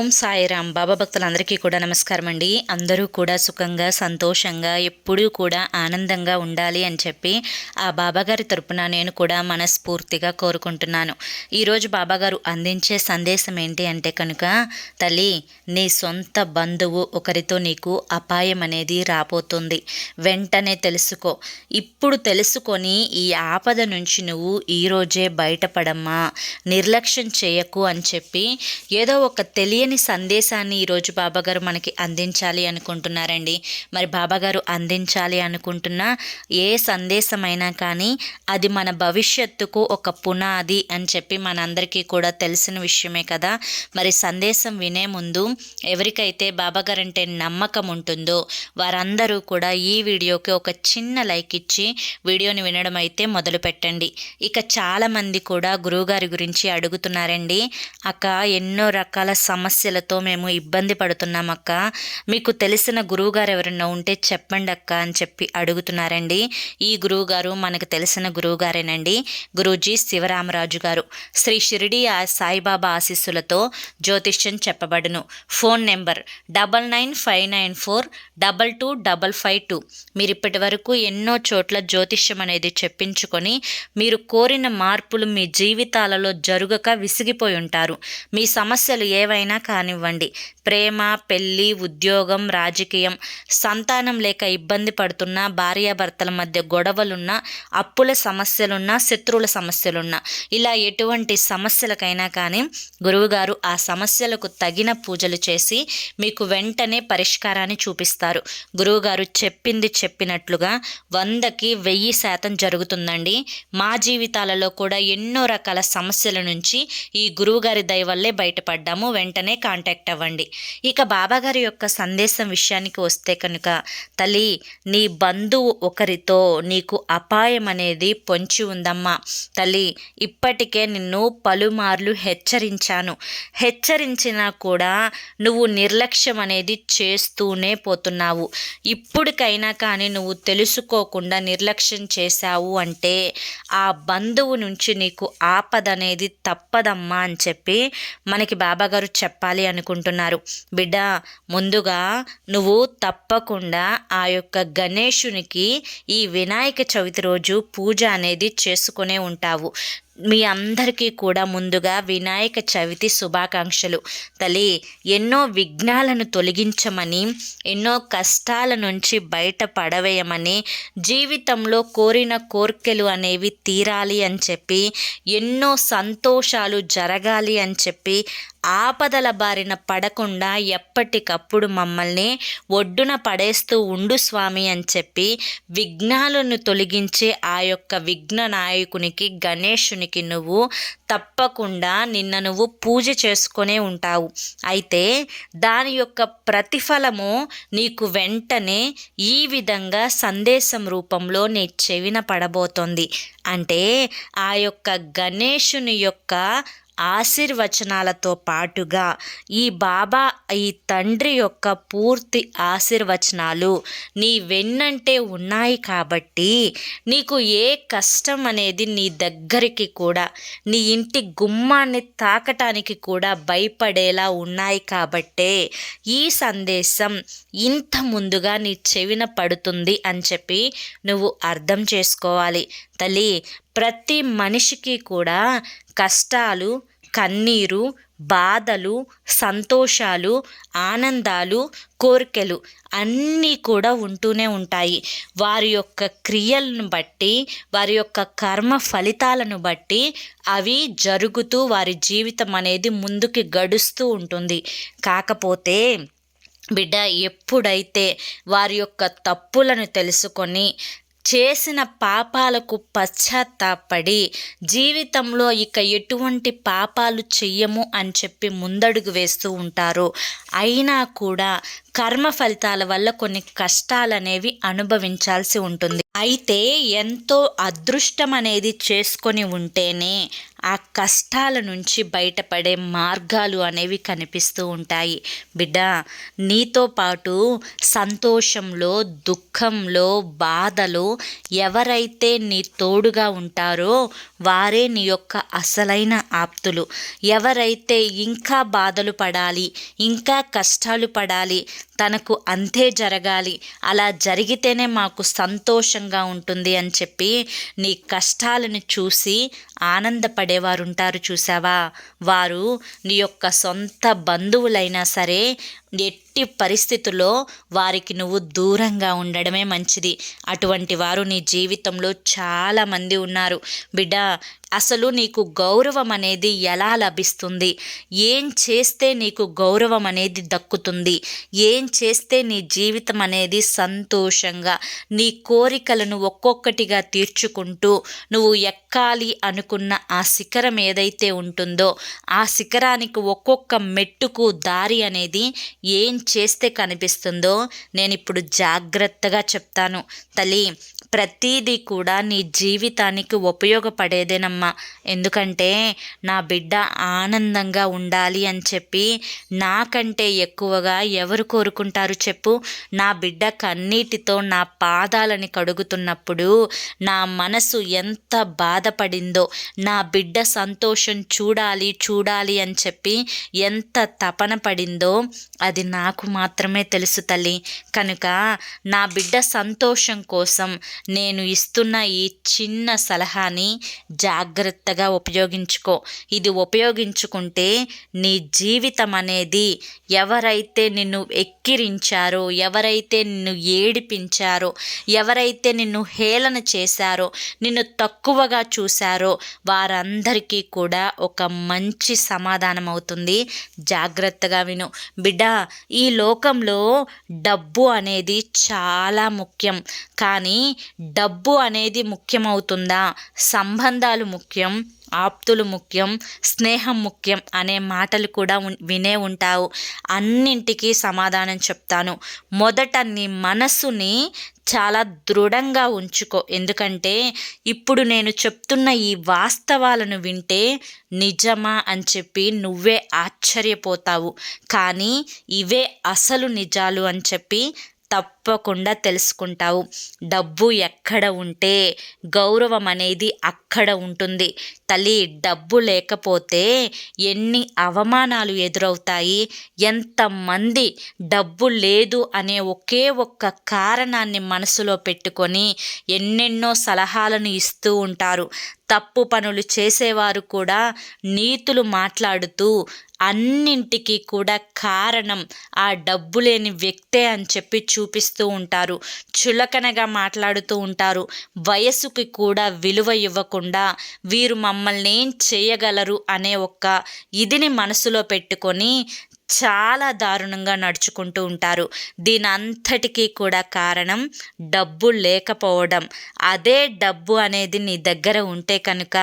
ఓం సాయిరామ్. బాబా భక్తులందరికీ కూడా నమస్కారం అండి. అందరూ కూడా సుఖంగా సంతోషంగా ఎప్పుడూ కూడా ఆనందంగా ఉండాలి అని చెప్పి ఆ బాబాగారి తరపున నేను కూడా మనస్ఫూర్తిగా కోరుకుంటున్నాను. ఈరోజు బాబాగారు అందించే సందేశం ఏంటి అంటే కనుక, తల్లి, నీ సొంత బంధువు ఒకరితో నీకు అపాయం అనేది రాబోతుంది. వెంటనే తెలుసుకో. ఇప్పుడు తెలుసుకొని ఈ ఆపద నుంచి నువ్వు ఈరోజే బయటపడమ్మా, నిర్లక్ష్యం చేయకు అని చెప్పి ఏదో ఒక తెలియని సందేశాన్ని ఈరోజు బాబాగారు మనకి అందించాలి అనుకుంటున్నారండి. మరి బాబాగారు అందించాలి అనుకుంటున్న ఏ సందేశమైనా కానీ అది మన భవిష్యత్తుకు ఒక పునాది అని చెప్పి మనందరికీ కూడా తెలిసిన విషయమే కదా. మరి సందేశం వినే ముందు ఎవరికైతే బాబాగారు అంటే నమ్మకం ఉంటుందో వారందరూ కూడా ఈ వీడియోకి ఒక చిన్న లైక్ ఇచ్చి వీడియోని వినడం అయితే మొదలు పెట్టండి. ఇక చాలామంది కూడా గురువుగారి గురించి అడుగుతున్నారండి. అక్క, ఎన్నో రకాల సమస్యలతో మేము ఇబ్బంది పడుతున్నాం అక్క, మీకు తెలిసిన గురువుగారు ఎవరైనా ఉంటే చెప్పండి అక్క అని చెప్పి అడుగుతున్నారండి. ఈ గురువుగారు మనకు తెలిసిన గురువుగారేనండి. గురూజీ శివరామరాజు గారు. శ్రీ షిరిడి సాయిబాబా ఆశీస్సులతో జ్యోతిష్యం చెప్పబడును. Phone number 9959422552. మీరు ఇప్పటి వరకు ఎన్నో చోట్ల జ్యోతిష్యం అనేది చెప్పించుకొని మీరు కోరిన మార్పులు మీ జీవితాలలో జరుగక విసిగిపోయి ఉంటారు. మీ సమస్యలు ఏవైనా కానివ్వండి, ప్రేమ, పెళ్ళి, ఉద్యోగం, రాజకీయం, సంతానం లేక ఇబ్బంది పడుతున్నా, భార్యాభర్తల మధ్య గొడవలున్నా, అప్పుల సమస్యలున్నా, శత్రువుల సమస్యలున్నా, ఇలా ఎటువంటి సమస్యలకైనా కానీ గురువుగారు ఆ సమస్యలకు తగిన పూజలు చేసి మీకు వెంటనే పరిష్కారాన్ని చూపిస్తారు. గురువుగారు చెప్పింది చెప్పినట్లుగా 100కి 1000% జరుగుతుందండి. మా జీవితాలలో కూడా ఎన్నో రకాల సమస్యల నుంచి ఈ గురువుగారి దయ వల్లే బయటపడ్డాము. వెంటనే కాంటాక్ట్ అవ్వండి. ఇక బాబాగారి యొక్క సందేశం విషయానికి వస్తే కనుక, తల్లి, నీ బంధువు ఒకరితో నీకు అపాయం అనేది పొంచి ఉందమ్మా. తల్లి, ఇప్పటికే నిన్ను పలుమార్లు హెచ్చరించినా కూడా నువ్వు నిర్లక్ష్యం అనేది చేస్తూనే పోతున్నావు. ఇప్పటికైనా కానీ నువ్వు తెలుసుకోకుండా నిర్లక్ష్యం చేశావు అంటే ఆ బంధువు నుంచి నీకు ఆపద అనేది తప్పదమ్మా అని చెప్పి మనకి బాబాగారు చెప్పాలి అనుకుంటున్నారు. బిడ్డ, ముందుగా నువ్వు తప్పకుండా ఆ యొక్క గణేశునికి ఈ వినాయక చవితి రోజు పూజ అనేది చేసుకునే ఉంటావు. మీ అందరికీ కూడా ముందుగా వినాయక చవితి శుభాకాంక్షలు. తల్లి, ఎన్నో విఘ్నాలను తొలగించమని, ఎన్నో కష్టాల నుంచి బయట పడవేయమని, జీవితంలో కోరిన కోర్కెలు అనేవి తీరాలి అని చెప్పి, ఎన్నో సంతోషాలు జరగాలి అని చెప్పి, ఆపదల బారిన పడకుండా ఎప్పటికప్పుడు మమ్మల్ని ఒడ్డున పడేస్తూ ఉండు స్వామి అని చెప్పి విఘ్నాలను తొలగించే ఆ యొక్క విఘ్న నాయకునికి గణేశునికి నువ్వు తప్పకుండా నువ్వు పూజ చేసుకునే ఉంటావు. అయితే దాని యొక్క ప్రతిఫలము నీకు వెంటనే ఈ విధంగా సందేశం రూపంలో నీ చెవిన పడబోతోంది. అంటే ఆ యొక్క గణేశుని యొక్క ఆశీర్వచనాలతో పాటుగా ఈ బాబా, ఈ తండ్రి యొక్క పూర్తి ఆశీర్వచనాలు నీ వెన్నంటే ఉన్నాయి కాబట్టి నీకు ఏ కష్టం అనేది నీ దగ్గరికి కూడా, నీ ఇంటి గుమ్మాన్ని తాకటానికి కూడా భయపడేలా ఉన్నాయి కాబట్టే ఈ సందేశం ఇంత ముందుగా నీ చెవిన పడుతుంది అని చెప్పి నువ్వు అర్థం చేసుకోవాలి. తల్లి, ప్రతి మనిషికి కూడా కష్టాలు, కన్నీరు, బాధలు, సంతోషాలు, ఆనందాలు, కోరికలు అన్నీ కూడా ఉంటూనే ఉంటాయి. వారి యొక్క క్రియలను బట్టి, వారి యొక్క కర్మ ఫలితాలను బట్టి అవి జరుగుతూ వారి జీవితం అనేది ముందుకి గడుస్తూ ఉంటుంది. కాకపోతే బిడ్డ, ఎప్పుడైతే వారి యొక్క తప్పులను తెలుసుకొని చేసిన పాపాలకు పశ్చాత్తాపడి జీవితంలో ఇక ఎటువంటి పాపాలు చెయ్యము అని చెప్పి ముందడుగు వేస్తూ ఉంటారో, అయినా కూడా కర్మ ఫలితాల వల్ల కొన్ని కష్టాలనేవి అనుభవించాల్సి ఉంటుంది. అయితే ఎంతో అదృష్టం అనేది చేసుకొని ఉంటేనే ఆ కష్టాల నుంచి బయటపడే మార్గాలు అనేవి కనిపిస్తూ ఉంటాయి. బిడ్డ, నీతో పాటు సంతోషంలో, దుఃఖంలో, బాధలో ఎవరైతే నీ తోడుగా ఉంటారో వారే నీ యొక్క అసలైన ఆప్తులు. ఎవరైతే ఇంకా బాధలు పడాలి, ఇంకా కష్టాలు పడాలి, తనకు అంతే జరగాలి, అలా జరిగితేనే మాకు సంతోషంగా ఉంటుంది అని చెప్పి నీ కష్టాలను చూసి ఆనందపడేవారు ఉంటారు చూసావా, వారు నీ యొక్క సొంత బంధువులైనా సరే ఎట్టి పరిస్థితుల్లో వారికి నువ్వు దూరంగా ఉండడమే మంచిది. అటువంటి వారు నీ జీవితంలో చాలామంది ఉన్నారు. బిడ్డ, అసలు నీకు గౌరవం అనేది ఎలా లభిస్తుంది? ఏం చేస్తే నీకు గౌరవం అనేది దక్కుతుంది? ఏం చేస్తే నీ జీవితం అనేది సంతోషంగా నీ కోరికలను ఒక్కొక్కటిగా తీర్చుకుంటూ నువ్వు ఎక్కాలి అనుకున్న ఆ శిఖరం ఏదైతే ఉంటుందో ఆ శిఖరానికి ఒక్కొక్క మెట్టుకు దారి అనేది ఏం చేస్తే కనిపిస్తుందో నేను ఇప్పుడు జాగ్రత్తగా చెప్తాను. తల్లి, ప్రతీదీ కూడా నీ జీవితానికి ఉపయోగపడేదేనమ్మా. ఎందుకంటే నా బిడ్డ ఆనందంగా ఉండాలి అని చెప్పి నాకంటే ఎక్కువగా ఎవరు కోరుకుంటారు చెప్పు? నా బిడ్డ కన్నీటితో నా పాదాలని కడుగుతున్నప్పుడు నా మనసు ఎంత బాధపడిందో, నా బిడ్డ సంతోషం చూడాలి చూడాలి అని చెప్పి ఎంత తపన పడిందో అది నాకు మాత్రమే తెలుసు తల్లి. కనుక నా బిడ్డ సంతోషం కోసం నేను ఇస్తున్న ఈ చిన్న సలహాని జాగ్రత్తగా ఉపయోగించుకో. ఇది ఉపయోగించుకుంటే నీ జీవితం అనేది ఎవరైతే నిన్ను ఎక్కిరించారో, ఎవరైతే నిన్ను ఏడిపించారో, ఎవరైతే నిన్ను హేళన చేశారో, నిన్ను తక్కువగా చూశారో వారందరికీ కూడా ఒక మంచి సమాధానం అవుతుంది. జాగ్రత్తగా విను బిడ్డ. ఈ లోకంలో డబ్బు అనేది చాలా ముఖ్యం. కానీ డబ్బు అనేది ముఖ్యమవుతుందా? సంబంధాలు ముఖ్యం, ఆప్తులు ముఖ్యం, స్నేహం ముఖ్యం అనే మాటలు కూడా వినే ఉంటావు. అన్నింటికీ సమాధానం చెప్తాను. మొదట నీ మనసుని చాలా దృఢంగా ఉంచుకో. ఎందుకంటే ఇప్పుడు నేను చెప్తున్న ఈ వాస్తవాలను వింటే నిజమా అని చెప్పి నువ్వే ఆశ్చర్యపోతావు. కానీ ఇవే అసలు నిజాలు అని చెప్పి తప్పకుండా తెలుసుకుంటావు. డబ్బు ఎక్కడ ఉంటే గౌరవం అనేది అక్కడ ఉంటుంది. తల్లి, డబ్బు లేకపోతే ఎన్ని అవమానాలు ఎదురవుతాయి. ఎంతమంది డబ్బు లేదు అనే ఒకే ఒక్క కారణాన్ని మనసులో పెట్టుకొని ఎన్నెన్నో సలహాలను ఇస్తూ ఉంటారు. తప్పు పనులు చేసేవారు కూడా నీతులు మాట్లాడుతూ అన్నింటికీ కూడా కారణం ఆ డబ్బు లేని వ్యక్తే అని చెప్పి చూపిస్తూ ఉంటారు. చులకనగా మాట్లాడుతూ ఉంటారు. వయసుకి కూడా విలువ ఇవ్వకుండా వీరు మమ్మల్ని ఏం చేయగలరు అనే ఒక్క ఇదిని మనసులో పెట్టుకొని చాలా దారుణంగా నడుచుకుంటూ ఉంటారు. దీని అంతటికీ కూడా కారణం డబ్బు లేకపోవడం. అదే డబ్బు అనేది నీ దగ్గర ఉంటే కనుక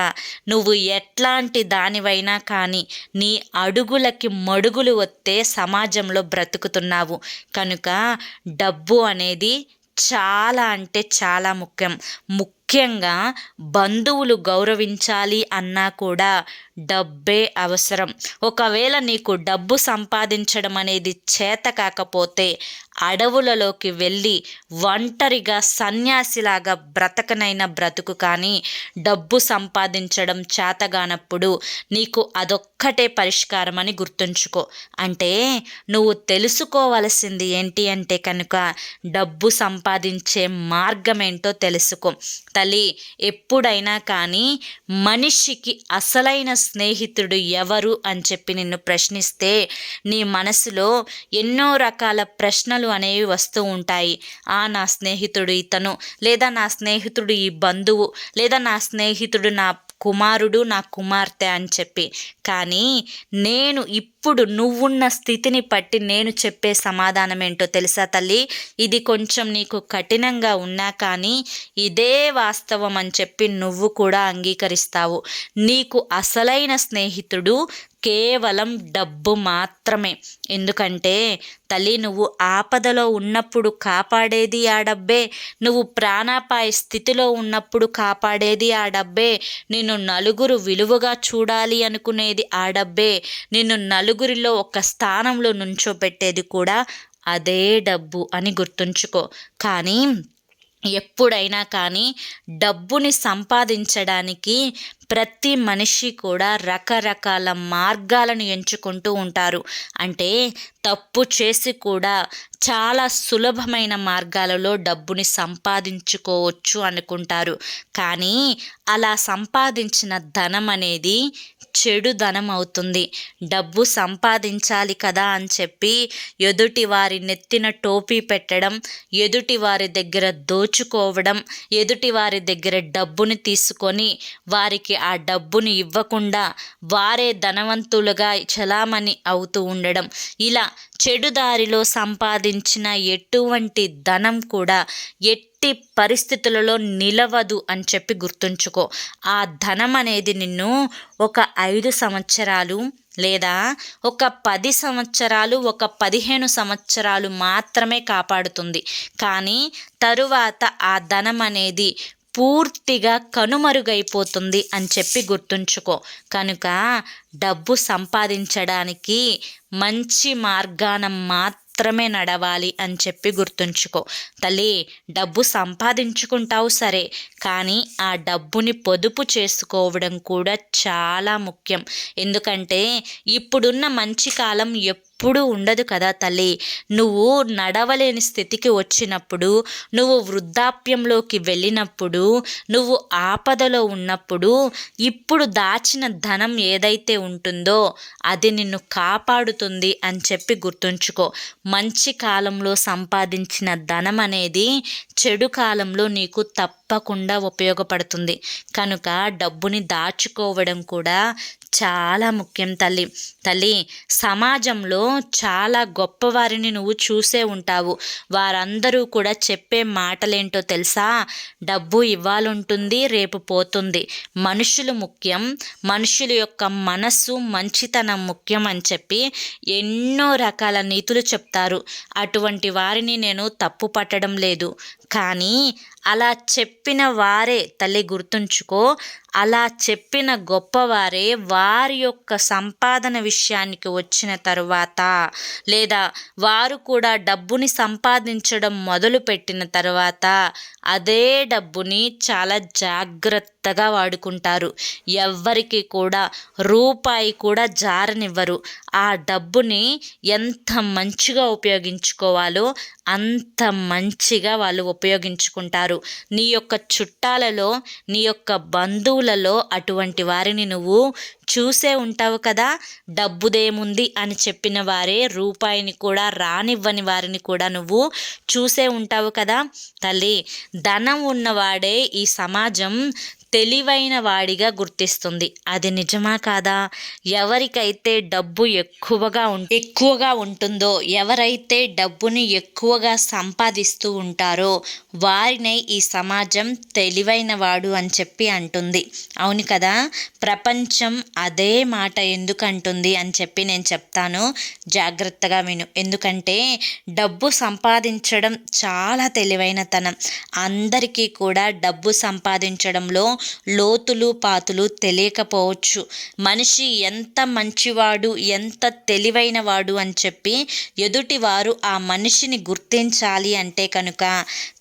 నువ్వు ఎట్లాంటి దానివైనా కానీ నీ అడుగులకి మడుగులు వస్తే సమాజంలో బ్రతుకుతున్నావు. కనుక డబ్బు అనేది చాలా అంటే చాలా ముఖ్యం. ముఖ్యంగా బంధువులు గౌరవించాలి అన్నా కూడా డబ్బే అవసరం. ఒకవేళ నీకు డబ్బు సంపాదించడం అనేది చేత కాకపోతే అడవులలోకి వెళ్ళి ఒంటరిగా సన్యాసిలాగా బ్రతకనైనా బ్రతుకు. కానీ డబ్బు సంపాదించడం చేతగానప్పుడు నీకు అదొక్కటే పరిష్కారం అని గుర్తుంచుకో. అంటే నువ్వు తెలుసుకోవలసింది ఏంటి అంటే కనుక డబ్బు సంపాదించే మార్గం ఏంటో తెలుసుకో. తల్లి, ఎప్పుడైనా కానీ మనిషికి అసలైన స్నేహితుడు ఎవరు అని చెప్పి నిన్ను ప్రశ్నిస్తే నీ మనసులో ఎన్నో రకాల ప్రశ్నలు అనేవి వస్తూ ఉంటాయి. నా స్నేహితుడు ఇతను, లేదా నా స్నేహితుడు ఈ బంధువు, లేదా నా స్నేహితుడు నా కుమారుడు, నా కుమార్తె అని చెప్పి. కానీ నేను ఇప్పుడు నువ్వున్న స్థితిని బట్టి నేను చెప్పే సమాధానం ఏంటో తెలుసా తల్లి? ఇది కొంచెం నీకు కఠినంగా ఉన్నా కానీ ఇదే వాస్తవం అని చెప్పి నువ్వు కూడా అంగీకరిస్తావు. నీకు అసలైన స్నేహితుడు కేవలం డబ్బు మాత్రమే. ఎందుకంటే తల్లి, నువ్వు ఆపదలో ఉన్నప్పుడు కాపాడేది ఆ డబ్బే, నువ్వు ప్రాణాపాయ స్థితిలో ఉన్నప్పుడు కాపాడేది ఆ డబ్బే, నిన్ను నలుగురు విలువగా చూడాలి అనుకునేది ఆ డబ్బే, నిన్ను నలుగురిలో ఒక స్థానంలో నుంచోబెట్టేది కూడా అదే డబ్బు అని గుర్తుంచుకో. కానీ ఎప్పుడైనా కానీ డబ్బుని సంపాదించడానికి ప్రతి మనిషి కూడా రకరకాల మార్గాలను ఎంచుకుంటూ ఉంటారు. అంటే తప్పు చేసి కూడా చాలా సులభమైన మార్గాలలో డబ్బుని సంపాదించుకోవచ్చు అనుకుంటారు. కానీ అలా సంపాదించిన ధనం అనేది చెడు ధనం అవుతుంది. డబ్బు సంపాదించాలి కదా అని చెప్పి ఎదుటి వారి నెత్తిన టోపీ పెట్టడం, ఎదుటి వారి దగ్గర దోచుకోవడం, ఎదుటి వారి దగ్గర డబ్బుని తీసుకొని వారికి ఆ డబ్బుని ఇవ్వకుండా వారే ధనవంతులుగా చలామణి అవుతూ ఉండడం, ఇలా చెడు దారిలో సంపాదించిన ఎటువంటి ధనం కూడా ఎట్టి పరిస్థితులలో నిలవదు అని చెప్పి గుర్తుంచుకో. ఆ ధనం అనేది నిన్ను ఒక 5 సంవత్సరాలు లేదా ఒక 10 సంవత్సరాలు, ఒక 15 సంవత్సరాలు మాత్రమే కాపాడుతుంది. కానీ తరువాత ఆ ధనం అనేది పూర్తిగా కనుమరుగైపోతుంది అని చెప్పి గుర్తుంచుకో. కనుక డబ్బు సంపాదించడానికి మంచి మార్గాన మాత్రమే నడవాలి అని చెప్పి గుర్తుంచుకో. తల్లి, డబ్బు సంపాదించుకుంటావు సరే, కానీ ఆ డబ్బుని పొదుపు చేసుకోవడం కూడా చాలా ముఖ్యం. ఎందుకంటే ఇప్పుడున్న మంచి కాలం ఎప్పుడూ ఉండదు కదా తల్లి. నువ్వు నడవలేని స్థితికి వచ్చినప్పుడు, నువ్వు వృద్ధాప్యంలోకి వెళ్ళినప్పుడు, నువ్వు ఆపదలో ఉన్నప్పుడు ఇప్పుడు దాచిన ధనం ఏదైతే ఉంటుందో అది నిన్ను కాపాడుతుంది అని చెప్పి గుర్తుంచుకో. మంచి కాలంలో సంపాదించిన ధనం అనేది చెడు కాలంలో నీకు తప్పకుండా ఉపయోగపడుతుంది. కనుక డబ్బుని దాచుకోవడం కూడా చాలా ముఖ్యం తల్లి. తల్లి, సమాజంలో చాలా గొప్పవారిని నువ్వు చూసే ఉంటావు. వారందరూ కూడా చెప్పే మాటలేంటో తెలుసా? డబ్బు ఇవ్వాలంటుంది, రేపు పోతుంది. మనుషులు ముఖ్యం, మనుషుల యొక్క మనస్సు, మంచితనం ముఖ్యం అని చెప్పి ఎన్నో రకాల నీతులు చెప్తారు. అటువంటి వారిని నేను తప్పు పట్టడం లేదు. కానీ అలా చెప్పిన వారే తల్లి గుర్తుంచుకో, అలా చెప్పిన గొప్పవారే వారి యొక్క సంపాదన విషయానికి వచ్చిన తరువాత, లేదా వారు కూడా డబ్బుని సంపాదించడం మొదలుపెట్టిన తర్వాత అదే డబ్బుని చాలా జాగ్రత్తగా వాడుకుంటారు. ఎవ్వరికి కూడా రూపాయి కూడా జారనివ్వరు. ఆ డబ్బుని ఎంత మంచిగా ఉపయోగించుకోవాలో అంత మంచిగా వాళ్ళు ఉపయోగించుకుంటారు. నీ యొక్క చుట్టాలలో, నీ యొక్క బంధువులలో అటువంటి వారిని నువ్వు చూసే ఉంటావు కదా. డబ్బుదేముంది అని చెప్పిన వారే రూపాయిని కూడా రానివ్వని వారిని కూడా నువ్వు చూసే ఉంటావు కదా. తల్లి, ధనం ఉన్నవాడే ఈ సమాజం తెలివైన వాడిగా గుర్తిస్తుంది. అది నిజమా కాదా? ఎవరికైతే డబ్బు ఎక్కువగా ఉంటుందో, ఎవరైతే డబ్బుని ఎక్కువగా సంపాదిస్తూ ఉంటారో వారినే ఈ సమాజం తెలివైన వాడు అని చెప్పి అంటుంది. అవును కదా. ప్రపంచం అదే మాట ఎందుకంటుంది అని చెప్పి నేను చెప్తాను, జాగ్రత్తగా విను. ఎందుకంటే డబ్బు సంపాదించడం చాలా తెలివైనతనం. అందరికీ కూడా డబ్బు సంపాదించడంలో లోతులు పాతులు తెలియకపోవచ్చు. మనిషి ఎంత మంచివాడు, ఎంత తెలివైన వాడు అని చెప్పి ఎదుటివారు ఆ మనిషిని గుర్తించాలి అంటే కనుక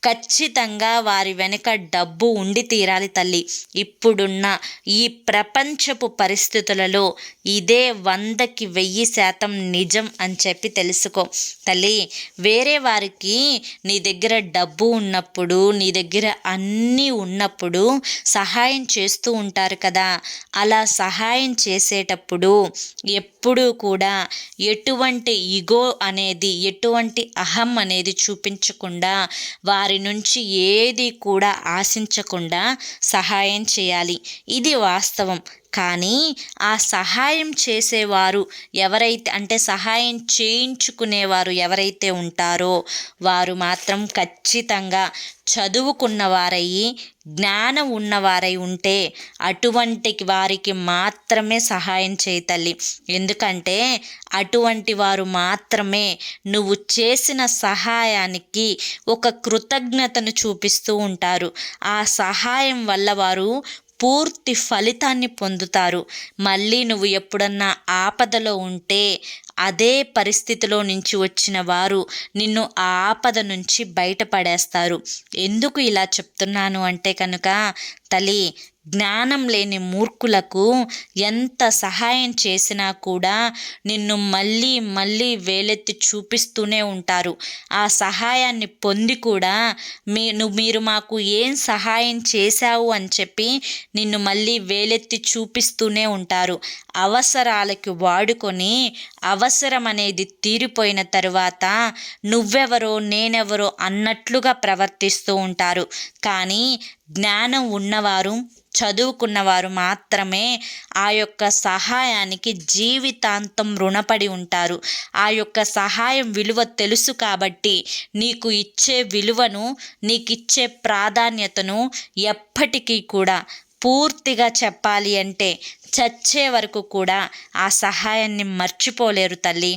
ఖచ్చితంగా వారి వెనుక డబ్బు ఉండి తీరాలి తల్లి. ఇప్పుడున్న ఈ ప్రపంచపు పరిస్థితులలో ఇదే 100కి 1000% నిజం అని చెప్పి తెలుసుకో తల్లి. వేరే వారికి నీ దగ్గర డబ్బు ఉన్నప్పుడు, నీ దగ్గర అన్నీ ఉన్నప్పుడు సహాయం చేస్తూ ఉంటారు కదా. అలా సహాయం చేసేటప్పుడు ఎప్పుడూ కూడా ఎటువంటి ఈగో అనేది, ఎటువంటి అహం అనేది చూపించకుండా, వారి నుంచి ఏది కూడా ఆశించకుండా సహాయం చేయాలి. ఇది వాస్తవం. కానీ ఆ సహాయం చేసేవారు ఎవరైతే, అంటే సహాయం చేయించుకునేవారు ఎవరైతే ఉంటారో వారు మాత్రం ఖచ్చితంగా చదువుకున్నవారయ్యి జ్ఞానం ఉన్నవారై ఉంటే అటువంటి వారికి మాత్రమే సహాయం చేయి తల్లి. ఎందుకంటే అటువంటి వారు మాత్రమే నువ్వు చేసిన సహాయానికి ఒక కృతజ్ఞతను చూపిస్తూ ఉంటారు. ఆ సహాయం వల్ల వారు పూర్తి ఫలితాన్ని పొందుతారు. మళ్ళీ నువ్వు ఎప్పుడన్నా ఆపదలో ఉంటే అదే పరిస్థితిలో నుంచి వచ్చిన వారు నిన్ను ఆ ఆపద నుంచి బయటపడేస్తారు. ఎందుకు ఇలా చెప్తున్నాను అంటే కనుక తల్లి, జ్ఞానం లేని మూర్ఖులకు ఎంత సహాయం చేసినా కూడా నిన్ను మళ్ళీ మళ్ళీ వేలెత్తి చూపిస్తూనే ఉంటారు. ఆ సహాయాన్ని పొంది కూడా మీరు మాకు ఏం సహాయం చేశావు అని చెప్పి నిన్ను మళ్ళీ వేలెత్తి చూపిస్తూనే ఉంటారు. అవసరాలకి వాడుకొని అవసరం అనేది తీరిపోయిన తరువాత నువ్వెవరో నేనెవరో అన్నట్లుగా ప్రవర్తిస్తూ ఉంటారు. కానీ జ్ఞానం ఉన్నవారు, చదువుకున్నవారు మాత్రమే ఆ యొక్క సహాయానికి జీవితాంతం రుణపడి ఉంటారు. ఆ యొక్క సహాయం విలువ తెలుసు కాబట్టి నీకు ఇచ్చే విలువను, నీకు ఇచ్చే ప్రాధాన్యతను ఎప్పటికీ కూడా పూర్తిగా చెప్పాలి అంటే చచ్చే వరకు కూడా ఆ సహాయాన్ని మర్చిపోలేరు తల్లి.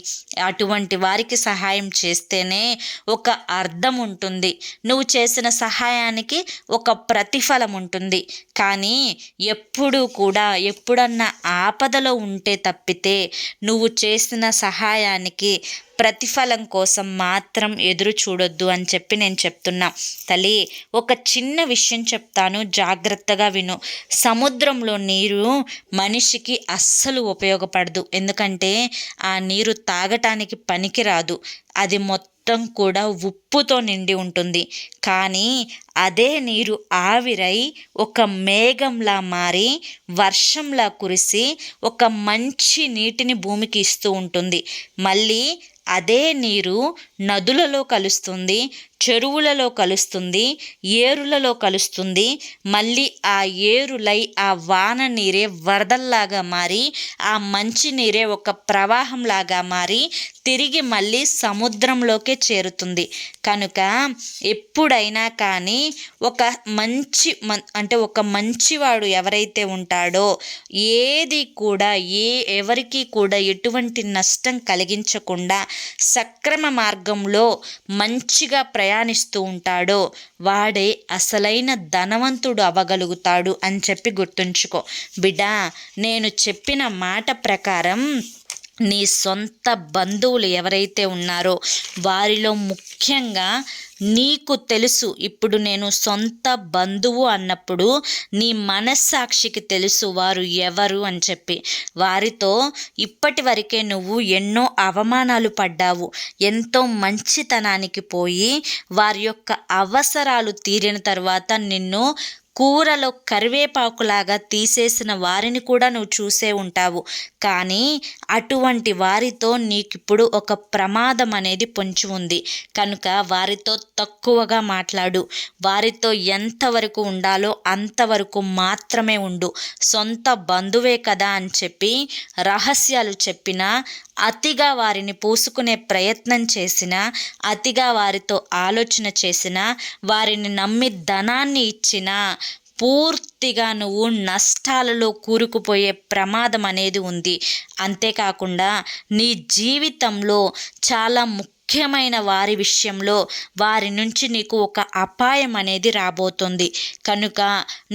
అటువంటి వారికి సహాయం చేస్తేనే ఒక అర్థం ఉంటుంది. నువ్వు చేసిన సహాయానికి ఒక ప్రతిఫలం ఉంటుంది. కానీ ఎప్పుడూ కూడా ఎప్పుడన్నా ఆపదలో ఉంటే తప్పితే నువ్వు చేసిన సహాయానికి ప్రతిఫలం కోసం మాత్రం ఎదురు చూడొద్దు అని చెప్పి నేను చెప్తున్నా. తల్లి, ఒక చిన్న విషయం చెప్తాను, జాగ్రత్తగా విను. సముద్రంలో నీరు మనిషికి అస్సలు ఉపయోగపడదు. ఎందుకంటే ఆ నీరు తాగటానికి పనికిరాదు. అది మొత్తం కూడా ఉప్పుతో నిండి ఉంటుంది. కానీ అదే నీరు ఆవిరై ఒక మేఘంలా మారి వర్షంలా కురిసి ఒక మంచి నీటిని భూమికి ఇస్తూ ఉంటుంది. మళ్ళీ అదే నీరు నదులలో కలుస్తుంది, చెరువులలో కలుస్తుంది, ఏరులలో కలుస్తుంది. మళ్ళీ ఆ ఏరులై ఆ వాన నీరే వరదల్లాగా మారి ఆ మంచి నీరే ఒక ప్రవాహంలాగా మారి తిరిగి మళ్ళీ సముద్రంలోకే చేరుతుంది. కనుక ఎప్పుడైనా కానీ ఒక మంచివాడు ఎవరైతే ఉంటాడో ఏది కూడా ఎవరికి కూడా ఎటువంటి నష్టం కలిగించకుండా సక్రమ మార్గంలో మంచిగా ప్రయాణిస్తూ ఉంటాడో వాడే అసలైన ధనవంతుడు అవ్వగలుగుతాడు అని చెప్పి గుర్తుంచుకో బిడ్డా. నేను చెప్పిన మాట ప్రకారం నీ సొంత బంధువులు ఎవరైతే ఉన్నారో వారిలో ముఖ్యంగా నీకు తెలుసు. ఇప్పుడు నేను సొంత బంధువు అన్నప్పుడు నీ మనస్సాక్షికి తెలుసు వారు ఎవరు అని చెప్పి. వారితో ఇప్పటి వరకే నువ్వు ఎన్నో అవమానాలు పడ్డావు. ఎంతో మంచితనానికి పోయి వారి యొక్క అవసరాలు తీరిన తర్వాత నిన్ను కూరలో కరివేపాకులాగా తీసేసిన వారిని కూడా నువ్వు చూసే ఉంటావు. కానీ అటువంటి వారితో నీకిప్పుడు ఒక ప్రమాదం అనేది పొంచి ఉంది. కనుక వారితో తక్కువగా మాట్లాడు. వారితో ఎంతవరకు ఉండాలో అంతవరకు మాత్రమే ఉండు. సొంత బంధువే కదా అని చెప్పి రహస్యాలు చెప్పినా, అతిగా వారిని పూసుకునే ప్రయత్నం చేసినా, అతిగా వారితో ఆలోచన చేసినా, వారిని నమ్మి ధనాన్ని ఇచ్చినా పూర్తిగా నువ్వు నష్టాలలో కూరుకుపోయే ప్రమాదం అనేది ఉంది. అంతేకాకుండా నీ జీవితంలో చాలా ముఖ్యమైన వారి విషయంలో వారి నుంచి నీకు ఒక అపాయం అనేది రాబోతుంది. కనుక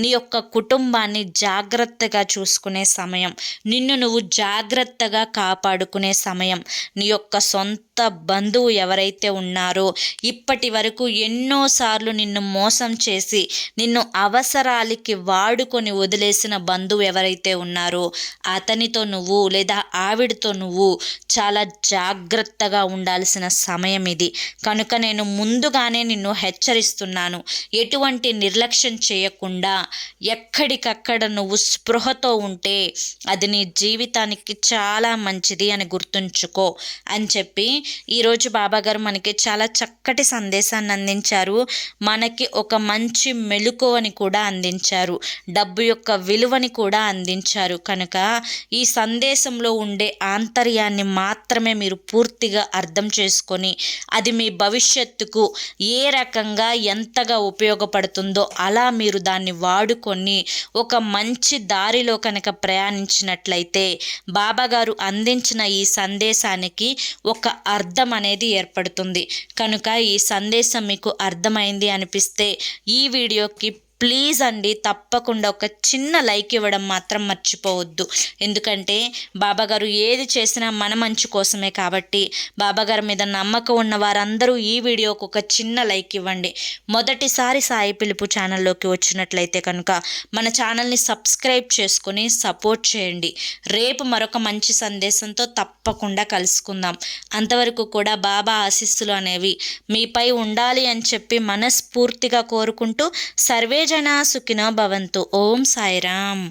నీ యొక్క కుటుంబాన్ని జాగ్రత్తగా చూసుకునే సమయం, నిన్ను నువ్వు జాగ్రత్తగా కాపాడుకునే సమయం. నీ యొక్క సొంత బంధువు ఎవరైతే ఉన్నారో, ఇప్పటి వరకు ఎన్నోసార్లు నిన్ను మోసం చేసి నిన్ను అవసరాలకి వాడుకొని వదిలేసిన బంధువు ఎవరైతే ఉన్నారో అతనితో నువ్వు లేదా ఆవిడతో నువ్వు చాలా జాగ్రత్తగా ఉండాల్సిన సమయం ఇది. కనుక నేను ముందుగానే నిన్ను హెచ్చరిస్తున్నాను. ఎటువంటి నిర్లక్ష్యం చేయకుండా ఎక్కడికక్కడ నువ్వు స్పృహతో ఉంటే అది నీ జీవితానికి చాలా మంచిది అని గుర్తుంచుకో అని చెప్పి ఈరోజు బాబాగారు మనకి చాలా చక్కటి సందేశాన్ని అందించారు. మనకి ఒక మంచి మెళుకువని కూడా అందించారు. డబ్బు యొక్క విలువని కూడా అందించారు. కనుక ఈ సందేశంలో ఉండే ఆంతర్యాన్ని మాత్రమే మీరు పూర్తిగా అర్థం చేసుకొని అది మీ భవిష్యత్తుకు ఏ రకంగా ఎంతగా ఉపయోగపడుతుందో అలా మీరు దాన్ని వాడుకొని ఒక మంచి దారిలో కనుక ప్రయాణించినట్లయితే బాబాగారు అందించిన ఈ సందేశానికి ఒక అర్థం అనేది ఏర్పడుతుంది. కనుక ఈ సందేశం మీకు అర్థమైంది అనిపిస్తే ఈ వీడియోకి ప్లీజ్ అండి తప్పకుండా ఒక చిన్న లైక్ ఇవ్వడం మాత్రం మర్చిపోవద్దు. ఎందుకంటే బాబాగారు ఏది చేసినా మన మంచి కోసమే కాబట్టి బాబాగారి మీద నమ్మకం ఉన్న వారందరూ ఈ వీడియోకి ఒక చిన్న లైక్ ఇవ్వండి. మొదటిసారి సాయి పిలుపు ఛానల్లోకి వచ్చినట్లయితే కనుక మన ఛానల్ని సబ్స్క్రైబ్ చేసుకొని సపోర్ట్ చేయండి. రేపు మరొక మంచి సందేశంతో తప్పకుండా కలుసుకుందాం. అంతవరకు కూడా బాబా ఆశీస్సులు అనేవి మీపై ఉండాలి అని చెప్పి మనస్ఫూర్తిగా కోరుకుంటూ సర్వే జనా సుఖినో భవంతు. ఓం సాయిరామ్.